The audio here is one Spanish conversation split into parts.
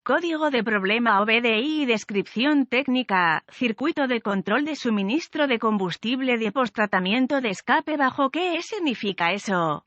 Código de problema OBDI y descripción técnica, circuito de control de suministro de combustible de posttratamiento de escape bajo. ¿Qué significa eso?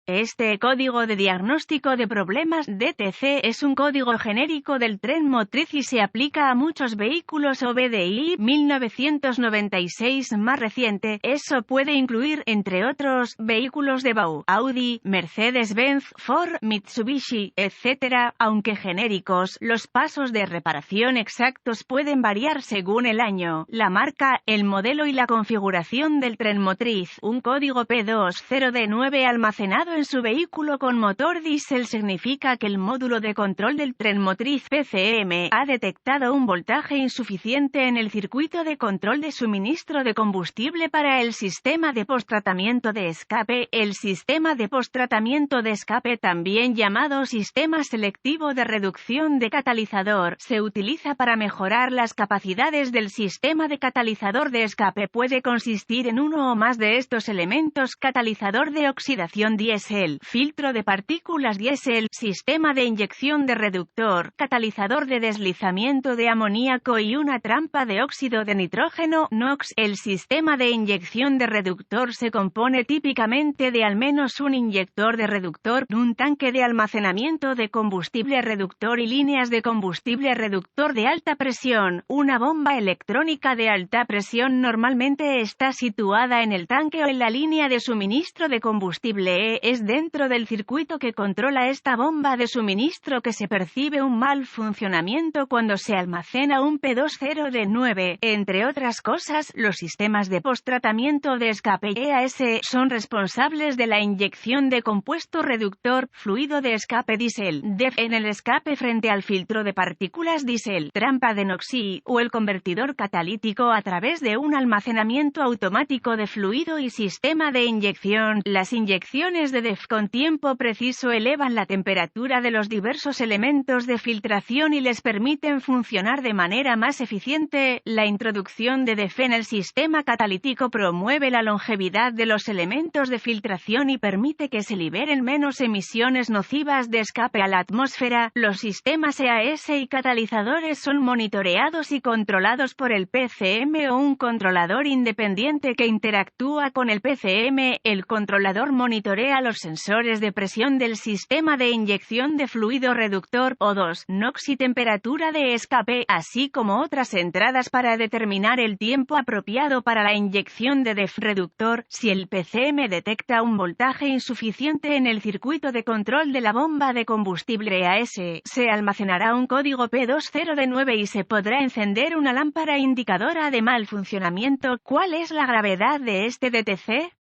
Este código de diagnóstico de problemas DTC es un código genérico del tren motriz y se aplica a muchos vehículos OBDI 1996 más reciente. Eso puede incluir, entre otros, vehículos de BAU, Audi, Mercedes-Benz, Ford, Mitsubishi, etc. Aunque genéricos, los pasos de reparación exactos pueden variar según el año, la marca, el modelo y la configuración del tren motriz. Un código P20D9 almacenado en su vehículo con motor diésel significa que el módulo de control del tren motriz PCM ha detectado un voltaje insuficiente en el circuito de control de suministro de combustible para el sistema de posttratamiento de escape. El sistema de posttratamiento de escape, también llamado sistema selectivo de reducción de catalizador, se utiliza para mejorar las capacidades del sistema de catalizador de escape. Puede consistir en uno o más de estos elementos: catalizador de oxidación diésel, filtro de partículas diésel, sistema de inyección de reductor, catalizador de deslizamiento de amoníaco y una trampa de óxido de nitrógeno NOx. El sistema de inyección de reductor se compone típicamente de al menos un inyector de reductor, un tanque de almacenamiento de combustible reductor y líneas de combustible reductor de alta presión. Una bomba electrónica de alta presión normalmente está situada en el tanque o en la línea de suministro de combustible. Es dentro del circuito que controla esta bomba de suministro que se percibe un mal funcionamiento cuando se almacena un P20D9. Entre otras cosas, los sistemas de posttratamiento de escape EAS son responsables de la inyección de compuesto reductor, fluido de escape diésel, DEF, en el escape frente al filtro de partículas diésel, trampa de NOx o el convertidor catalítico a través de un almacenamiento automático de fluido y sistema de inyección. Las inyecciones de DEF con tiempo preciso elevan la temperatura de los diversos elementos de filtración y les permiten funcionar de manera más eficiente. La introducción de DEF en el sistema catalítico promueve la longevidad de los elementos de filtración y permite que se liberen menos emisiones nocivas de escape a la atmósfera. Los sistemas EAS y catalizadores son monitoreados y controlados por el PCM o un controlador independiente que interactúa con el PCM. El controlador monitorea los sensores de presión del sistema de inyección de fluido reductor O2, NOx y temperatura de escape, así como otras entradas para determinar el tiempo apropiado para la inyección de DEF reductor. Si el PCM detecta un voltaje insuficiente en el circuito de control de la bomba de combustible EAS, se almacenará un código P20D9 y se podrá encender una lámpara indicadora de mal funcionamiento. ¿Cuál es la gravedad de este DTC?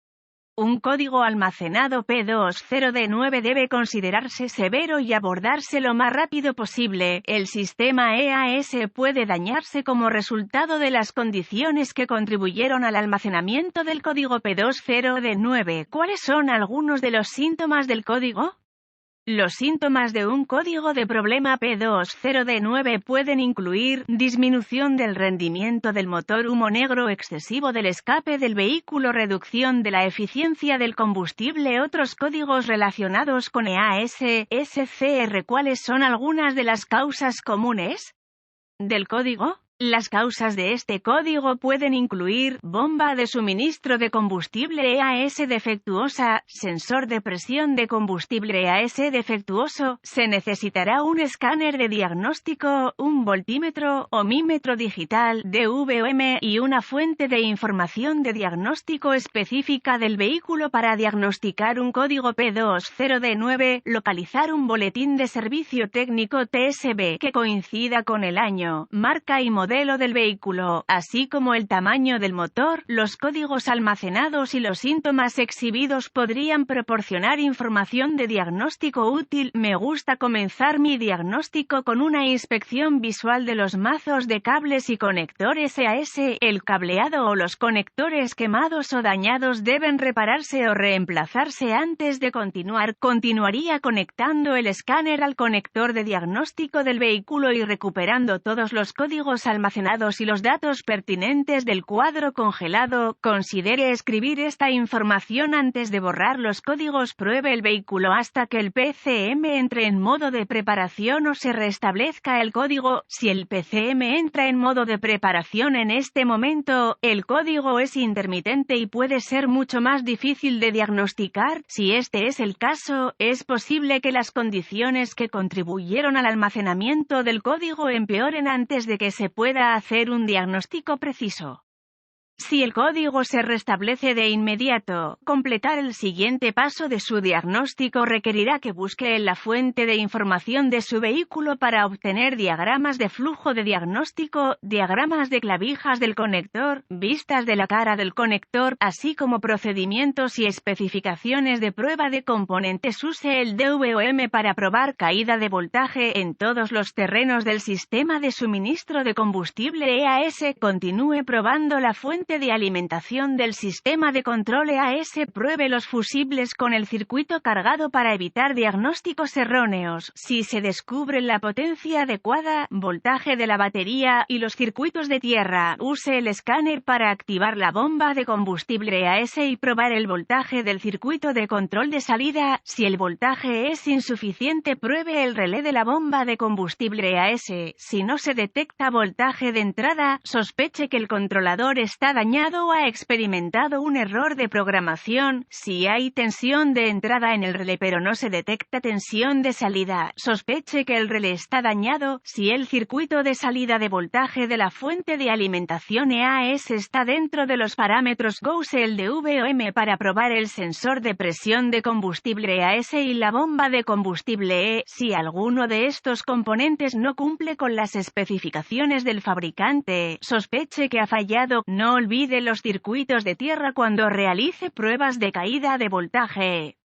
Un código almacenado P20D9 debe considerarse severo y abordarse lo más rápido posible. El sistema EAS puede dañarse como resultado de las condiciones que contribuyeron al almacenamiento del código P20D9. ¿Cuáles son algunos de los síntomas del código? Los síntomas de un código de problema P20D9 pueden incluir disminución del rendimiento del motor, humo negro excesivo del escape del vehículo, reducción de la eficiencia del combustible. Otros códigos relacionados con EAS, SCR. ¿Cuáles son algunas de las causas comunes del código? Las causas de este código pueden incluir bomba de suministro de combustible EAS defectuosa, sensor de presión de combustible EAS defectuoso. Se necesitará un escáner de diagnóstico, un voltímetro, ohmímetro digital, DVOM, y una fuente de información de diagnóstico específica del vehículo para diagnosticar un código P20D9. Localizar un boletín de servicio técnico TSB que coincida con el año, marca y modelo del vehículo, así como el tamaño del motor. Los códigos almacenados y los síntomas exhibidos podrían proporcionar información de diagnóstico útil. Me gusta comenzar mi diagnóstico con una inspección visual de los mazos de cables y conectores EAS. El cableado o los conectores quemados o dañados deben repararse o reemplazarse antes de continuar. Continuaría conectando el escáner al conector de diagnóstico del vehículo y recuperando todos los códigos almacenados y los datos pertinentes del cuadro congelado. Considere escribir esta información antes de borrar los códigos. Pruebe el vehículo hasta que el PCM entre en modo de preparación o se restablezca el código. Si el PCM entra en modo de preparación en este momento, el código es intermitente y puede ser mucho más difícil de diagnosticar. Si este es el caso, es posible que las condiciones que contribuyeron al almacenamiento del código empeoren antes de que se pueda hacer un diagnóstico preciso. Si el código se restablece de inmediato, completar el siguiente paso de su diagnóstico requerirá que busque en la fuente de información de su vehículo para obtener diagramas de flujo de diagnóstico, diagramas de clavijas del conector, vistas de la cara del conector, así como procedimientos y especificaciones de prueba de componentes. Use el DVOM para probar caída de voltaje en todos los terrenos del sistema de suministro de combustible EAS. Continúe probando la fuente de alimentación del sistema de control EAS. Pruebe los fusibles con el circuito cargado para evitar diagnósticos erróneos. Si se descubre la potencia adecuada, voltaje de la batería y los circuitos de tierra, use el escáner para activar la bomba de combustible EAS y probar el voltaje del circuito de control de salida. Si el voltaje es insuficiente, pruebe el relé de la bomba de combustible EAS. Si no se detecta voltaje de entrada, sospeche que el controlador está dañado o ha experimentado un error de programación. Si hay tensión de entrada en el relé pero no se detecta tensión de salida, sospeche que el relé está dañado. Si el circuito de salida de voltaje de la fuente de alimentación EAS está dentro de los parámetros, use el DVOM para probar el sensor de presión de combustible EAS y la bomba de combustible. Si alguno de estos componentes no cumple con las especificaciones del fabricante, sospeche que ha fallado. No olvide los circuitos de tierra cuando realice pruebas de caída de voltaje.